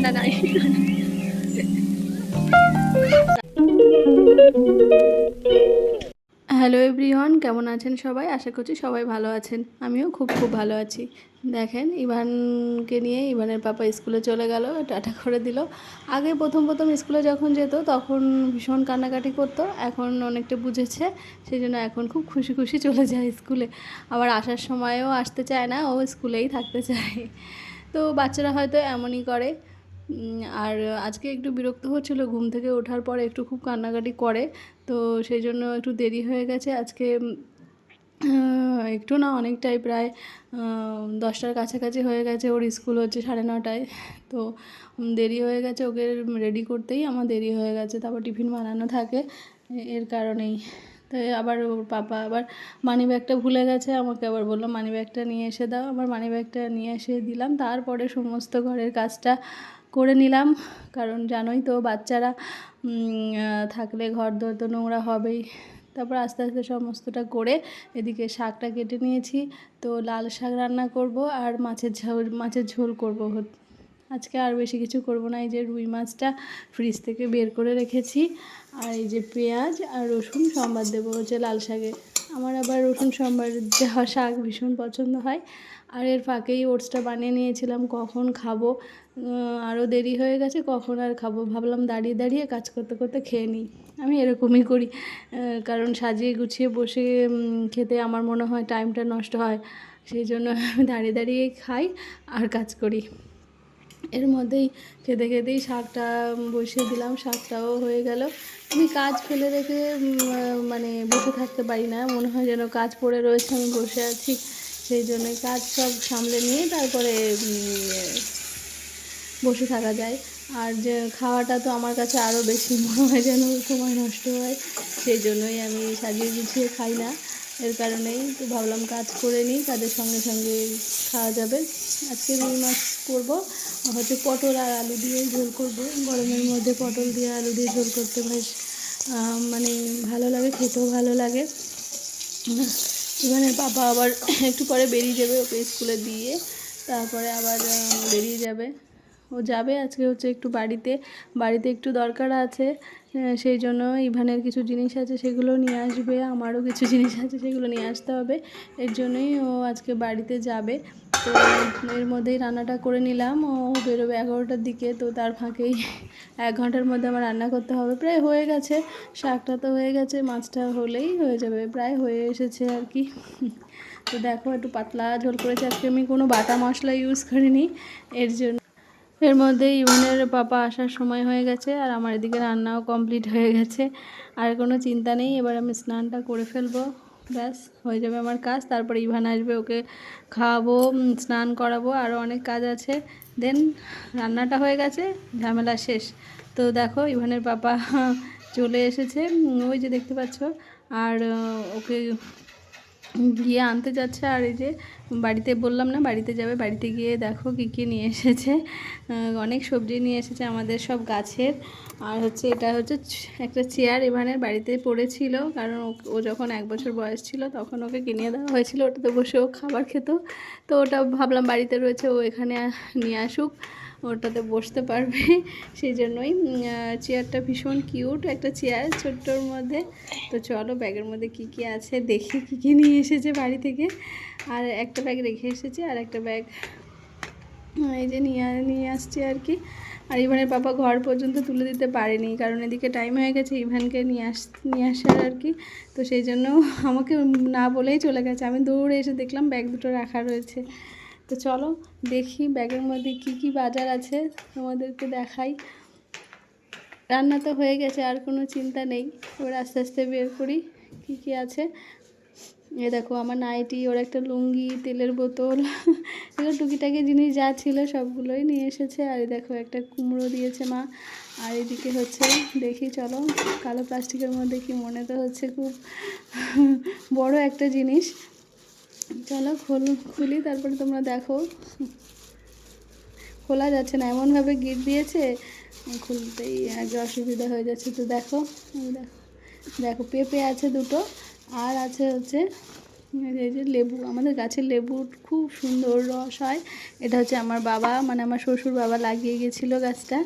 Tata নাই। Hello everyone, কেমন আছেন সবাই? আশা করছি সবাই ভালো আছেন। আমিও খুব ভালো আছি। দেখেন ইভানকে নিয়ে ইভানের পাপা স্কুলে চলে গেল, টাটা করে দিল। আগে প্রথম স্কুলে যখন যেত তখন ভীষণ কান্নাকাটি করতো, এখন অনেকটা বুঝেছে, সেই জন্য এখন খুব খুশি চলে যায় স্কুলে। আবার আসার সময়ও আসতে চায় না, ও স্কুলেই থাকতে চায়। তো বাচ্চারা হয়তো এমনই করে। আর আজকে একটু বিরক্ত হচ্ছিল, ঘুম থেকে ওঠার পরে একটু খুব কান্নাকাটি করে, তো সেই জন্য একটু দেরি হয়ে গেছে আজকে। একটু না, অনেকটাই, প্রায় 10টার কাছাকাছি হয়ে গেছে। ওর স্কুল হচ্ছে 9:30টায়, তো দেরি হয়ে গেছে। ওকে রেডি করতেই আমার দেরি হয়ে গেছে, তারপর টিফিন বানানো থাকে, এর কারণেই। তো আবার ওর পাপা আবার মানি ব্যাগটা ভুলে গেছে, আমাকে আবার বললো মানি ব্যাগটা নিয়ে এসে দাও। আবার মানি ব্যাগটা নিয়ে এসে দিলাম, তারপরে সমস্ত ঘরের কাজটা করে নিলাম। কারণ জানোই তো, বাচ্চারা থাকলে ঘর দর তো নোংরা হবেই। তারপর আস্তে আস্তে সমস্তটা করে এদিকে শাকটা কেটে নিয়েছি। তো লাল শাক রান্না করব আর মাছের ঝোল করব। আজকে আর বেশি কিছু করব না। এই যে রুই মাছটা ফ্রিজ থেকে বের করে রেখেছি, আর এই যে পেঁয়াজ আর রসুন সম্বার দেবো হচ্ছে লাল শাকে। আমার আবার রসুন সম্বার দেওয়া শাক ভীষণ পছন্দ হয়। আর এর ফাঁকেই ওটসটা বানিয়ে নিয়েছিলাম, কখন খাবো, আরও দেরি হয়ে গেছে, কখন আর খাবো, ভাবলাম দাঁড়িয়ে দাঁড়িয়ে কাজ করতে করতে খেয়ে নিই। আমি এরকমই করি, কারণ সাজিয়ে গুছিয়ে বসে খেতে আমার মনে হয় টাইমটা নষ্ট হয়, সেই জন্য আমি দাঁড়িয়ে দাঁড়িয়ে খাই আর কাজ করি। এর মধ্যেই খেতেই শাকটা বসিয়ে দিলাম, শাকটাও হয়ে গেল। আমি কাজ ফেলে রেখে মানে বসে থাকতে পারি না, মনে হয় যেন কাজ পড়ে রয়েছে, আমি বসে আছি। সেই জন্যই কাজ সব সামলে নিয়ে তারপরে বসে থাকা যায়। আর যে খাওয়াটা তো আমার কাছে আরও বেশি মনে হয় যেন সময় নষ্ট হয়, সেই জন্যই আমি সাজিয়ে গুছিয়ে খাই না। এর কারণেই তো ভাবলাম কাজ করে নিই, কাজের সঙ্গে সঙ্গে খাওয়া যাবে। আজকে রুই মাছ করবো, হচ্ছে পটল আর আলু দিয়ে ঝোল করব। গরমের মধ্যে পটল দিয়ে আলু দিয়ে ঝোল করতে বেশ মানে ভালো লাগে, খেতেও ভালো লাগে। ইভানের পাপা আবার একটু পরে বেরিয়ে যাবে, ওকে স্কুলে দিয়ে তারপরে আবার বেরিয়ে যাবে। ও যাবে আজকে হচ্ছে একটু বাড়িতে একটু দরকার আছে, সেই জন্য ইভানের কিছু জিনিস আছে সেগুলো নিয়ে আসবে, আমারও কিছু জিনিস আছে সেগুলো নিয়ে আসতে হবে, এর জন্যই ও আজকে বাড়িতে যাবে। তো এর মধ্যেই রান্নাটা করে নিলাম, ও বেরোবে 11টার দিকে, তো তার ফাঁকেই 1 ঘন্টার মধ্যে আমার রান্না করতে হবে। প্রায় হয়ে গেছে, শাকটা তো হয়ে গেছে, মাছটা হলেই হয়ে যাবে, প্রায় হয়ে এসেছে আর কি। তো দেখো একটু পাতলা ঝোল করেছি আজকে, আমি কোনো বাটা মশলা ইউজ করিনি, এর জন্য। এর মধ্যে ইভানের পাপা আসার সময় হয়ে গেছে, আর আমার এদিকে রান্নাও কমপ্লিট হয়ে গেছে। আর কোনো চিন্তা নেই, এবার আমি স্নানটা করে ফেলবো, ব্যাস হয়ে যাবে আমার কাজ। তারপরে ইভান আসবে, ওকে খাওয়াবো, স্নান করাবো, আরও অনেক কাজ আছে। দেন রান্নাটা হয়ে গেছে, ঝামেলা শেষ। তো দেখো ইভানের পাপা চলে এসেছে, ওই যে দেখতে পাচ্ছ। আর ওকে গিয়ে আনতে যাচ্ছে। আর এই যে বাড়িতে বললাম না বাড়িতে যাবে, বাড়িতে গিয়ে দেখো কী নিয়ে এসেছে। অনেক সবজি নিয়ে এসেছে আমাদের সব গাছের। আর হচ্ছে এটা হচ্ছে একটা চেয়ার, ইভানের বাড়িতে পড়েছিল, কারণ ও যখন 1 বছর বয়স ছিল তখন ওকে কিনে দেওয়া হয়েছিল, ওটাতে বসে ও খাবার খেত। তো ওটা ভাবলাম বাড়িতে রয়েছে, ও এখানে নিয়ে আসুক, ওটাতে বসতে পারবে, সেই জন্যই। চেয়ারটা ভীষণ কিউট একটা চেয়ার, ছোট্টোর মধ্যে। তো চলো ব্যাগের মধ্যে কী আছে দেখি, কী নিয়ে এসেছে বাড়ি থেকে। আর একটা ব্যাগ রেখে এসেছে, আর একটা ব্যাগ এই যে নিয়ে আসছে আর কি। আর ইভানের পাপা ঘর পর্যন্ত তুলে দিতে পারেনি, কারণ এদিকে টাইম হয়ে গেছে ইভানকে নিয়ে আসার আর কি। তো সেই জন্য আমাকে না বলেই চলে গেছে, আমি দৌড়ে এসে দেখলাম ব্যাগ দুটো রাখা রয়েছে। তো চলো দেখি ব্যাগের মধ্যে কী বাজার আছে, তোমাদেরকে দেখাই। রান্না তো হয়ে গেছে, আর কোনো চিন্তা নেই, এবার আস্তে আস্তে বের করি কী আছে। এ দেখো আমার নাইটি, ওর একটা লুঙ্গি, তেলের বোতল, এগুলো টুকিটাকি জিনিস যা ছিল সবগুলোই নিয়ে এসেছে। আর দেখো একটা কুমড়ো দিয়েছে মা। আর এদিকে হচ্ছে দেখি, চলো কালো প্লাস্টিকের মধ্যে কি মনে তো হচ্ছে খুব বড় একটা জিনিস। চলো খুলি, তারপরে তোমরা দেখো। খোলা যাচ্ছে না, এমনভাবে গিট দিয়েছে, খুলতেই আগে অসুবিধা হয়ে যাচ্ছে। তো দেখো দেখো পেঁপে আছে দুটো, আর আছে হচ্ছে এই যে লেবু, আমাদের গাছের লেবু খুব সুন্দর রস হয়। এটা হচ্ছে আমার বাবা, মানে আমার শ্বশুর বাবা লাগিয়ে গেছিলো গাছটা।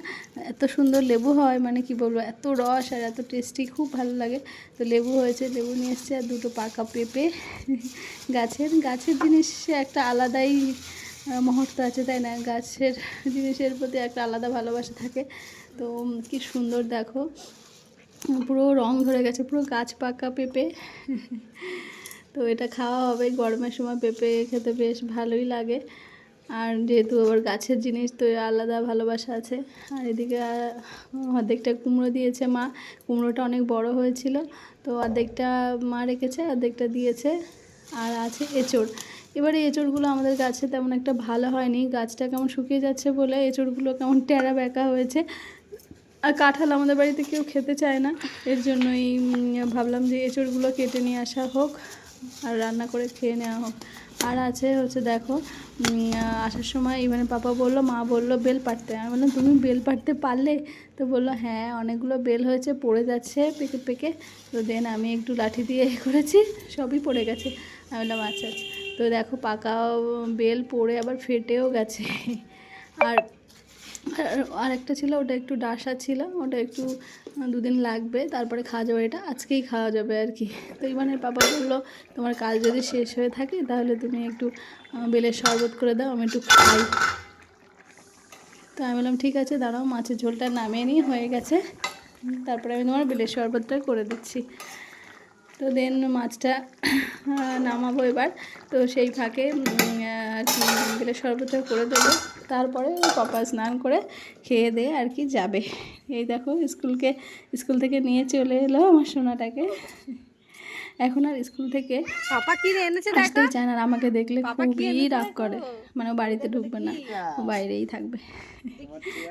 এত সুন্দর লেবু হয়, মানে কি বলবো, এত রস আর এত টেস্টি, খুব ভালো লাগে। তো লেবু হয়েছে, লেবু নিয়ে এসছে, আর দুটো পাকা পেঁপে। গাছের জিনিস একটা আলাদাই মুহূর্ত আছে, তাই না? গাছের জিনিসের প্রতি একটা আলাদা ভালোবাসা থাকে। তো কি সুন্দর দেখো, পুরো রং ধরে গেছে, পুরো গাছ পাকা পেঁপে। তো এটা খাওয়া হবে গরমের সময়, পেঁপে খেতে বেশ ভালোই লাগে। আর যেহেতু আবার গাছের জিনিস, তো আলাদা ভালোবাসা আছে। আর এদিকে অর্ধেকটা কুমড়ো দিয়েছে মা, কুমড়োটা অনেক বড় হয়েছিল, তো অর্ধেকটা মা রেখেছে, অর্ধেকটা দিয়েছে। আর আছে এঁচড়। এবারে এঁচড়গুলো আমাদের গাছে তেমন একটা ভালো হয়নি, গাছটা কেমন শুকিয়ে যাচ্ছে বলে এঁচড়গুলো কেমন ট্যাড়া ব্যাকা হয়েছে। আর কাঁঠাল আমাদের বাড়িতে কেউ খেতে চায় না, এর জন্যই ভাবলাম যে এঁচড়গুলো কেটে নিয়ে আসা হোক আর রান্না করে খেয়ে নেওয়া হোক। আর আছে হচ্ছে দেখো, আসার সময় ইভানে পাপা বললো, মা বললো বেল পাড়তে। আমি বললাম তুমি বেল পাড়তে পারলে? তো বললো হ্যাঁ, অনেকগুলো বেল হয়েছে, পড়ে যাচ্ছে পেকে পেকে। তো দেন আমি একটু লাঠি দিয়ে করেছি, সবই পড়ে গেছে। আমি বললাম আচ্ছা আচ্ছা। তো দেখো পাকা বেল পড়ে আবার ফেটেও গেছে। আর আর একটা ছিল, ওটা একটু ডাসা ছিল, ওটা একটু 2 দিন লাগবে, তারপরে খাওয়া যাবে। এটা আজকেই খাওয়া যাবে আর কি। তো ইভানের পাপা বললো তোমার কাজ যদি শেষ হয়ে থাকে তাহলে তুমি একটু বেলের শরবত করে দাও, আমি একটু খাই। তো আমি বললাম ঠিক আছে, দাঁড়াও, মাছের ঝোলটা নামিয়ে নিয়ে হয়ে গেছে, তারপরে আমি তোমার বেলের শরবতটা করে দিচ্ছি। তো দেন মাছটা নামাবো এবার। তো সেই ফাঁকে আর কি বেলের শরবতটা করে দেবো, তারপরে পাপা স্নান করে খেয়ে দিয়ে আর কি যাবে। এই দেখো স্কুল থেকে নিয়ে চলে এলো আমার সোনাটাকে। এখন আর স্কুল থেকে পাপা কি এনেছে আসতেই চায় না, আর আমাকে দেখলে খুবই রাগ করে, মানে ও বাড়িতে ঢুকবে না, ও বাইরেই থাকবে।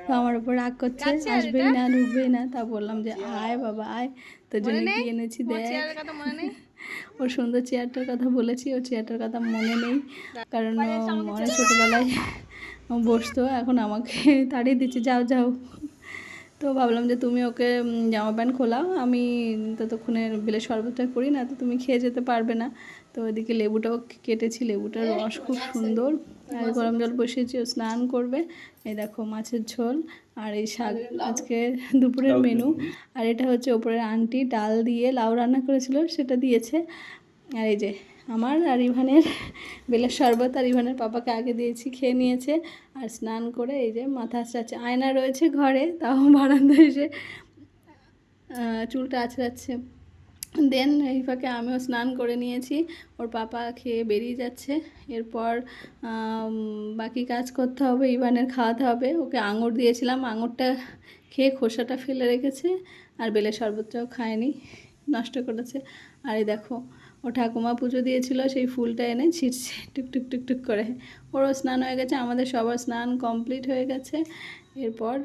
তো আমার উপর রাগ করছে, আসবেই না, ঢুকবেই না। তা বললাম যে আয় বাবা আয়, তোর জন্য কি এনেছি দেখ। ওর সুন্দর চেয়ারটার কথা বলেছি, ওর চেয়ারটার কথা মনে নেই, কারণ অনেক ছোটোবেলায় বসতো, এখন আমাকে তাড়িয়ে দিচ্ছে, যাও যাও। তো ভাবলাম যে তুমি ওকে জামা প্যান্ট খোলাও, আমি ততক্ষণে বেলের শরবতটা করি, না তো তুমি খেয়ে যেতে পারবে না। তো ওইদিকে লেবুটাও কেটেছি, লেবুটার রস খুব সুন্দর। আর গরম জল বসিয়েছি, ও স্নান করবে। এই দেখো মাছের ঝোল আর এই শাক আজকে দুপুরের মেনু। আর এটা হচ্ছে ওপরের আন্টি ডাল দিয়ে লাউ রান্না করেছিল, সেটা দিয়েছে। আর এই যে আমার আর ইভানের বেলের শরবত, আর ইভানের পাপাকে আগে দিয়েছি, খেয়ে নিয়েছে। আর স্নান করে এই যে মাথা আঁচড়াচ্ছে, আয়না রয়েছে ঘরে, তাও বারান্দায় এসে চুলটা আঁচড়াচ্ছে। দেন এই ফাঁকে আমিও স্নান করে নিয়েছি, ওর পাপা খেয়ে বেরিয়ে যাচ্ছে। এরপর বাকি কাজ করতে হবে, ইভানের খাওয়াতে হবে। ওকে আঙুর দিয়েছিলাম, আঙুরটা খেয়ে খোসাটা ফেলে রেখেছে, আর বেলের শরবতটাও খায়নি, নষ্ট করেছে। আর এই দেখো ও ঠাকুমা পুজো দিয়েছিল, সেই ফুলটা এনে ছিটছে টুকটুক টুকটুক করে। ওরও স্নান হয়ে গেছে, আমাদের সবার স্নান কমপ্লিট হয়ে গেছে। এরপর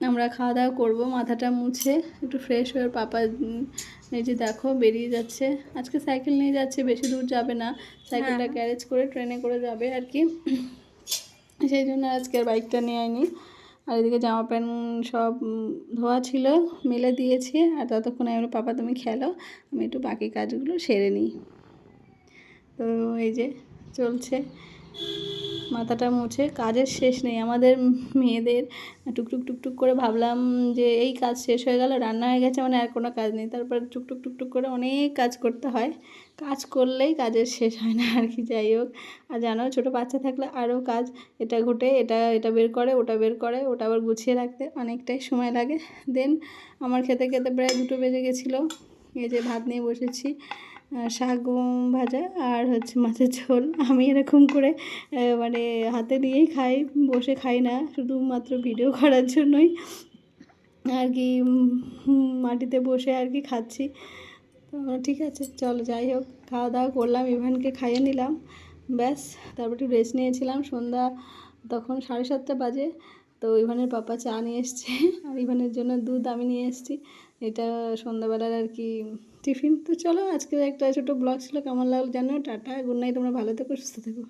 আমরা খাওয়া দাওয়া করবো, মাথাটা মুছে একটু ফ্রেশ হয়ে। পাপা এই যে দেখো বেরিয়ে যাচ্ছে, আজকে সাইকেল নিয়ে যাচ্ছে, বেশি দূর যাবে না, সাইকেলটা গ্যারেজ করে ট্রেনে করে যাবে আর কি, সেই জন্য আজকে আর বাইকটা নিয়ে আইনি। আর এদিকে জামা প্যান্ট সব ধোয়া ছিল, মেলে দিয়েছি। আর ততক্ষণে আমি পাপা তুমি খেলো, আমি একটু বাকি কাজগুলো সেরে নিই। তো এই যে চলছে, মাথাটা মুছে, কাজের শেষ নেই আমাদের মেয়েদের। টুকটুক টুকটুক করে ভাবলাম যে এই কাজ শেষ হয়ে গেল, রান্না হয়ে গেছে, মানে আর কোনো কাজ নেই। তারপর টুকটুক টুকটুক করে অনেক কাজ করতে হয়, কাজ করলেই কাজের শেষ হয় না আর কি। যাই হোক, আর জানো ছোটো বাচ্চা থাকলে আরও কাজ, এটা ঘটে, এটা বের করে, ওটা বের করে, ওটা আবার গুছিয়ে রাখতে অনেকটাই সময় লাগে। দেন আমার খেতে খেতে প্রায় 2টো বেজে গেছিলো। এই যে ভাত নিয়ে বসেছি, শাক ভাজা আর হচ্ছে মাছের ঝোল। আমি এরকম করে মানে হাতে নিয়েই খাই, বসে খাই না, শুধুমাত্র ভিডিও করার জন্যই আর কি মাটিতে বসে আর কি খাচ্ছি। তো ঠিক আছে চলো, যাই হোক, খাওয়া দাওয়া করলাম, ইভানকে খাইয়ে নিলাম, ব্যাস। তারপর একটু রেস্ট নিয়েছিলাম, সন্ধ্যা তখন 7:30 বাজে। তো ইভানের পাপা চা নিয়ে এসছে, আর ইভানের জন্য দুধ আমি নিয়ে এসেছি, এটা সন্ধ্যাবেলার আর কি টিফিন। তো চলো, আজকে একটা ছোটো ব্লগ ছিল, কেমন লাগলো জানো। টাটা, গুড নাইট, তোমরা ভালো থেকো, সুস্থ থেকো।